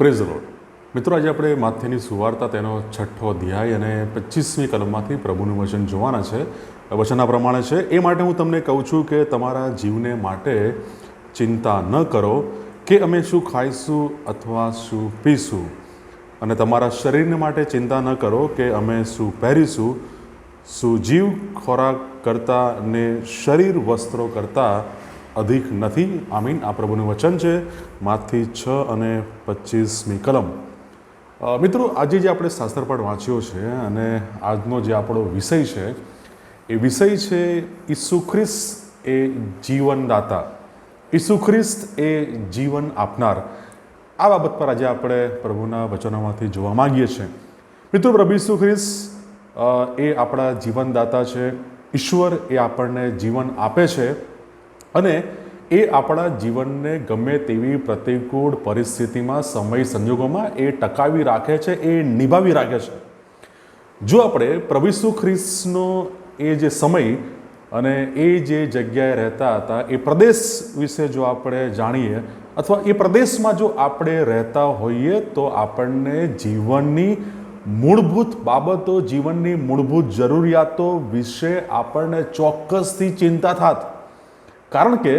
Praise the lord. મિત્રો, આજે આપણે માથેની સુવાર્તા તેનો 6ઠ્ઠો અધ્યાય અને 25મી કલમમાંથી પ્રભુનું વચન જોવાના છે. વચન આ પ્રમાણે છે: એ માટે હું તમને કહું છું કે તમારા જીવને માટે ચિંતા ન કરો કે અમે શું ખાઈશું અથવા શું પીશું, અને તમારા શરીરને માટે ચિંતા ન કરો કે અમે શું પહેરીશું. શું જીવ ખોરાક કરતાં ને શરીર વસ્ત્રો કરતાં અધિક નથી? આમીન. આ પ્રભુનું વચન છે, માથી 6 અને 25મી કલમ. મિત્રો, આજે જે આપણે શાસ્ત્રપાઠ વાંચ્યો છે અને આજનો જે આપણો વિષય છે એ વિષય છે ઈસુ ખ્રિસ્ત એ જીવનદાતા, ઈસુ ખ્રિસ્ત એ જીવન આપનાર. આ બાબત પર આજે આપણે પ્રભુના વચનોમાંથી જોવા માંગીએ છીએ. મિત્રો, પ્રભુ ઈસુ ખ્રિસ્ત એ આપણા જીવનદાતા છે. ઈશ્વર એ આપણને જીવન આપે છે અને એ આપણા જીવનને ગમે તેવી પ્રતિકૂળ પરિસ્થિતિમાં, સમય સંજોગોમાં એ ટકાવી રાખે છે, એ નિભાવી રાખે છે. જો આપણે પ્રભુ ઈસુ ખ્રિસ્તનો એ જે સમય અને એ જે જગ્યાએ રહેતા હતા એ પ્રદેશ વિશે જો આપણે જાણીએ, અથવા એ પ્રદેશમાં જો આપણે રહેતા હોઈએ, તો આપણને જીવનની મૂળભૂત બાબતો, જીવનની મૂળભૂત જરૂરિયાતો વિશે આપણને ચોક્કસથી ચિંતા થાત. કારણ કે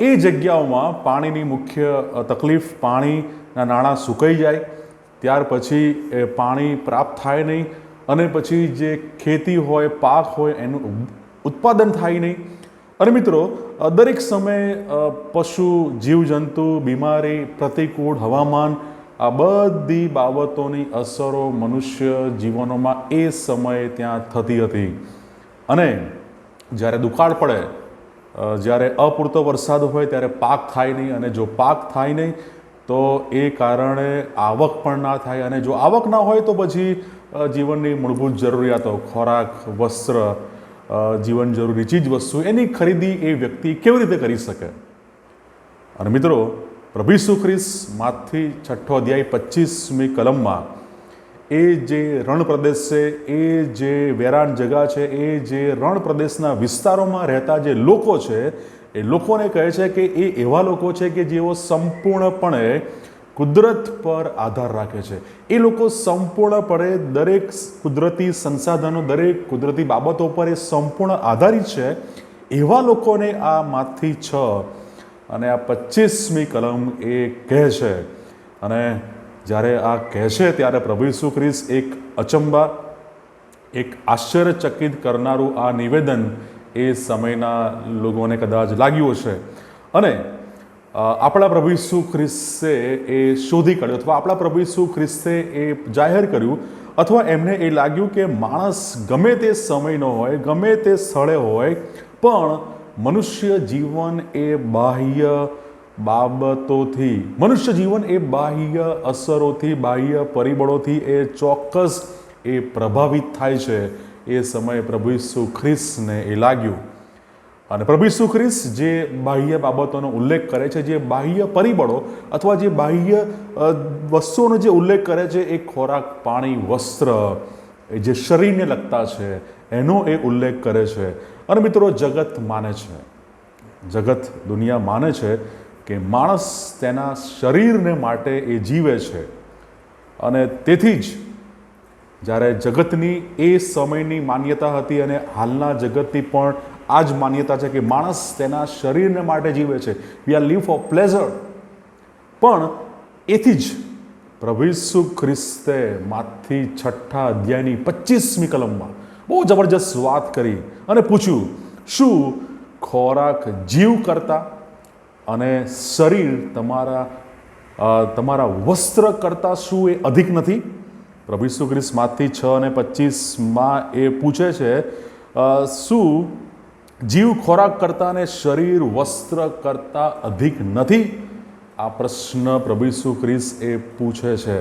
એ જગ્યાઓમાં પાણીની મુખ્ય તકલીફ, પાણીના નાણાં સુકાઈ જાય, ત્યાર પછી એ પાણી પ્રાપ્ત થાય નહીં, અને પછી જે ખેતી હોય, પાક હોય, એનું ઉત્પાદન થાય નહીં. અને મિત્રો, દરેક સમયે પશુ, જીવજંતુ, બીમારી, પ્રતિકૂળ હવામાન, આ બધી બાબતોની અસરો મનુષ્ય જીવનોમાં એ સમયે ત્યાં થતી હતી. અને જ્યારે દુકાળ પડે, જ્યારે અપૂરતો વરસાદ હોય, ત્યારે પાક થાય નહીં, અને જો પાક થાય નહીં તો એ કારણે આવક પણ ના થાય, અને જો આવક ના હોય તો પછી જીવનની મૂળભૂત જરૂરિયાતો, ખોરાક, વસ્ત્ર, જીવન જરૂરી ચીજ વસ્તુ, એની ખરીદી એ વ્યક્તિ કેવી રીતે કરી શકે? અને મિત્રો, પ્રભુ ઈસુ ખ્રિસ્ત માથી 6ઠ્ઠો અધ્યાય 25મી કલમમાં એ જે રણ પ્રદેશ છે, એ જે વેરાન જગા છે, એ જે રણ પ્રદેશના વિસ્તારોમાં રહેતા જે લોકો છે, એ લોકોને કહે છે કે એ એવા લોકો છે કે જેઓ સંપૂર્ણપણે કુદરત પર આધાર રાખે છે. એ લોકો સંપૂર્ણપણે દરેક કુદરતી સંસાધનો, દરેક કુદરતી બાબતો પર એ સંપૂર્ણ આધારિત છે. એવા લોકોને આ માથી 6 અને આ 25મી કલમ એ કહે છે. અને જ્યારે આ કહે છે ત્યારે પ્રભુ ઈસુ ખ્રિસ્ત એક અચંબા, એક આશ્ચર્યચકિત કરનારું આ નિવેદન એ સમયના લોકોને કદાચ લાગ્યું હશે. અને આપણા પ્રભુ ઈસુ ખ્રિસ્તે એ શોધી કાઢ્યું, અથવા આપણા પ્રભુ ઈસુ ખ્રિસ્તે એ જાહેર કર્યું, અથવા એમને એ લાગ્યું કે માણસ ગમે તે સમયનો હોય, ગમે તે સ્થળે હોય, પણ મનુષ્ય જીવન એ બાહ્ય બાબતોથી, મનુષ્ય જીવન એ બાહ્ય અસરોથી, બાહ્ય પરિબળોથી એ ચોક્કસ એ પ્રભાવિત થાય છે. એ સમયે પ્રભુ ઈસુ ખ્રિસ્તને એ લાગ્યું. અને પ્રભુ ઈસુ ખ્રિસ્ત જે બાહ્ય બાબતોનો ઉલ્લેખ કરે છે, જે બાહ્ય પરિબળો અથવા જે બાહ્ય વસ્તુઓનો જે ઉલ્લેખ કરે છે, એ ખોરાક, પાણી, વસ્ત્ર, એ જે શરીરને લગતા છે, એનો એ ઉલ્લેખ કરે છે. અને મિત્રો, જગત માને છે, જગત, દુનિયા માને છે કે માણસ તેના શરીરને માટે એ જીવે છે. અને તેથી જ જ્યારે જગતની એ સમયની માન્યતા હતી, અને હાલના જગતની પણ આ જ માન્યતા છે કે માણસ તેના શરીરને માટે જીવે છે. We are live for pleasure. પણ એથી જ પ્રભુ ઈસુ ખ્રિસ્તે માથી 6ઠ્ઠા અધ્યાયની 25મી કલમમાં બહુ જબરજસ્ત વાત કરી અને પૂછ્યું, શું ખોરાક જીવ કરતા અને શરીર તમારા વસ્ત્ર કરતાં શું એ અધિક નથી? પ્રભુ ઈસુ ખ્રિસ્ત માથી 6 અને 25માં એ પૂછે છે, શું જીવ ખોરાક કરતાં અને શરીર વસ્ત્ર કરતાં અધિક નથી? આ પ્રશ્ન પ્રભુ ઈસુ ખ્રિસ્ત એ પૂછે છે.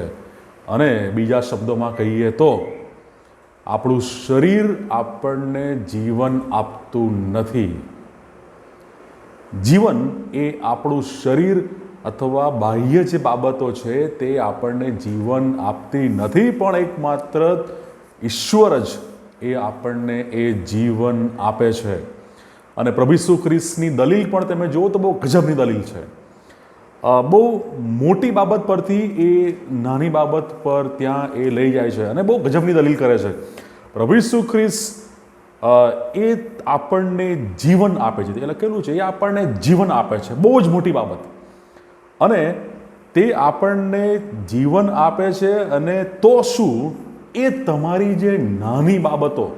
અને બીજા શબ્દોમાં કહીએ તો, આપણું શરીર આપણને જીવન આપતું નથી. જીવન એ આપણું શરીર અથવા બાહ્ય જે બાબતો છે તે આપણને જીવન આપતી નથી, પણ એકમાત્ર ઈશ્વર જ એ આપણને એ જીવન આપે છે. અને પ્રભુ ઈસુ ખ્રિસ્તની દલીલ પણ તમે જુઓ તો બહુ ગજબની દલીલ છે. બહુ મોટી બાબત પરથી એ નાની બાબત પર ત્યાં એ લઈ જાય છે અને બહુ ગજબની દલીલ કરે છે. પ્રભુ ઈસુ ખ્રિસ્ત એ આપણને જીવન આપે છે, એટલે લખેલું છે એ આપણને જીવન આપે છે, બહુ જ મોટી બાબત. અને તે આપણને જીવન આપે છે અને તો શું એ તમારી જે નાની બાબતો,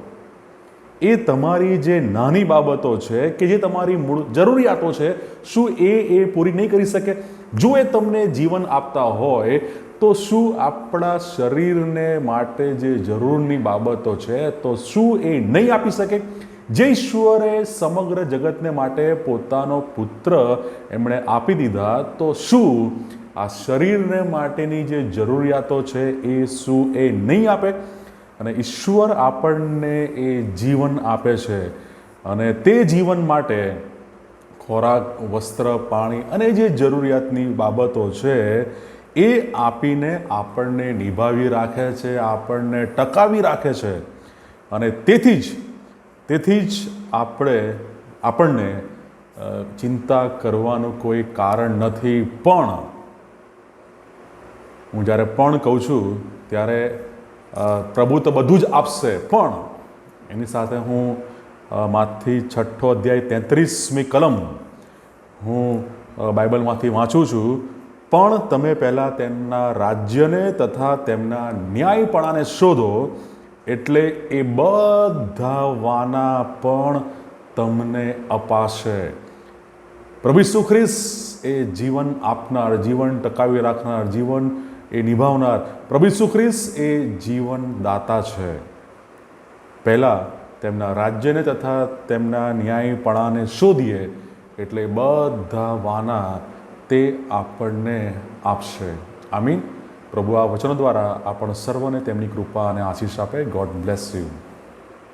એ તમારી જે નાની બાબતો છે કે જે તમારી મૂળ જરૂરિયાતો છે, શું એ પૂરી નહીં કરી શકે? જો એ તમને જીવન આપતા હોય તો શું આપણા શરીરને માટે જે જરૂરની બાબતો છે તો શું એ નહીં આપી શકે? જે ઈશ્વરે સમગ્ર જગતને માટે પોતાનો પુત્ર એમણે આપી દીધા, તો શું આ શરીરને માટેની જે જરૂરિયાતો છે એ શું એ નહીં આપે? અને ઈશ્વર આપણને એ જીવન આપે છે અને તે જીવન માટે ખોરાક, વસ્ત્ર, પાણી અને જે જરૂરિયાતની બાબતો છે એ આપીને આપણને નિભાવી રાખે છે, આપણને ટકાવી રાખે છે. અને તેથી જ આપણને ચિંતા કરવાનું કોઈ કારણ નથી. પણ હું જ્યારે પણ કહું છું ત્યારે પ્રભુ તો બધું જ આપશે, પણ એની સાથે હું માથી 6 અધ્યાય 33મી કલમ હું બાઇબલમાંથી વાંચું છું. પણ તમે પહેલાં તેમના રાજ્યને તથા તેમના ન્યાયપણાને શોધો, એટલે એ બધા વાના પણ તમને અપાશે. પ્રભુ ઈસુ ખ્રિસ્ત એ જીવન આપનાર, જીવન ટકાવી રાખનાર, જીવન એ નિભાવનાર પ્રભુ ઈસુ ખ્રિસ્ત એ જીવનદાતા છે. પહેલાં તેમના રાજ્યને તથા તેમના ન્યાયપણાને શોધીએ એટલે બધા વાના તે આપણને આપશે. આમીન. પ્રભુ આ વચનો દ્વારા આપણ સર્વને તેમની કૃપા અને આશીષ આપે. God bless you.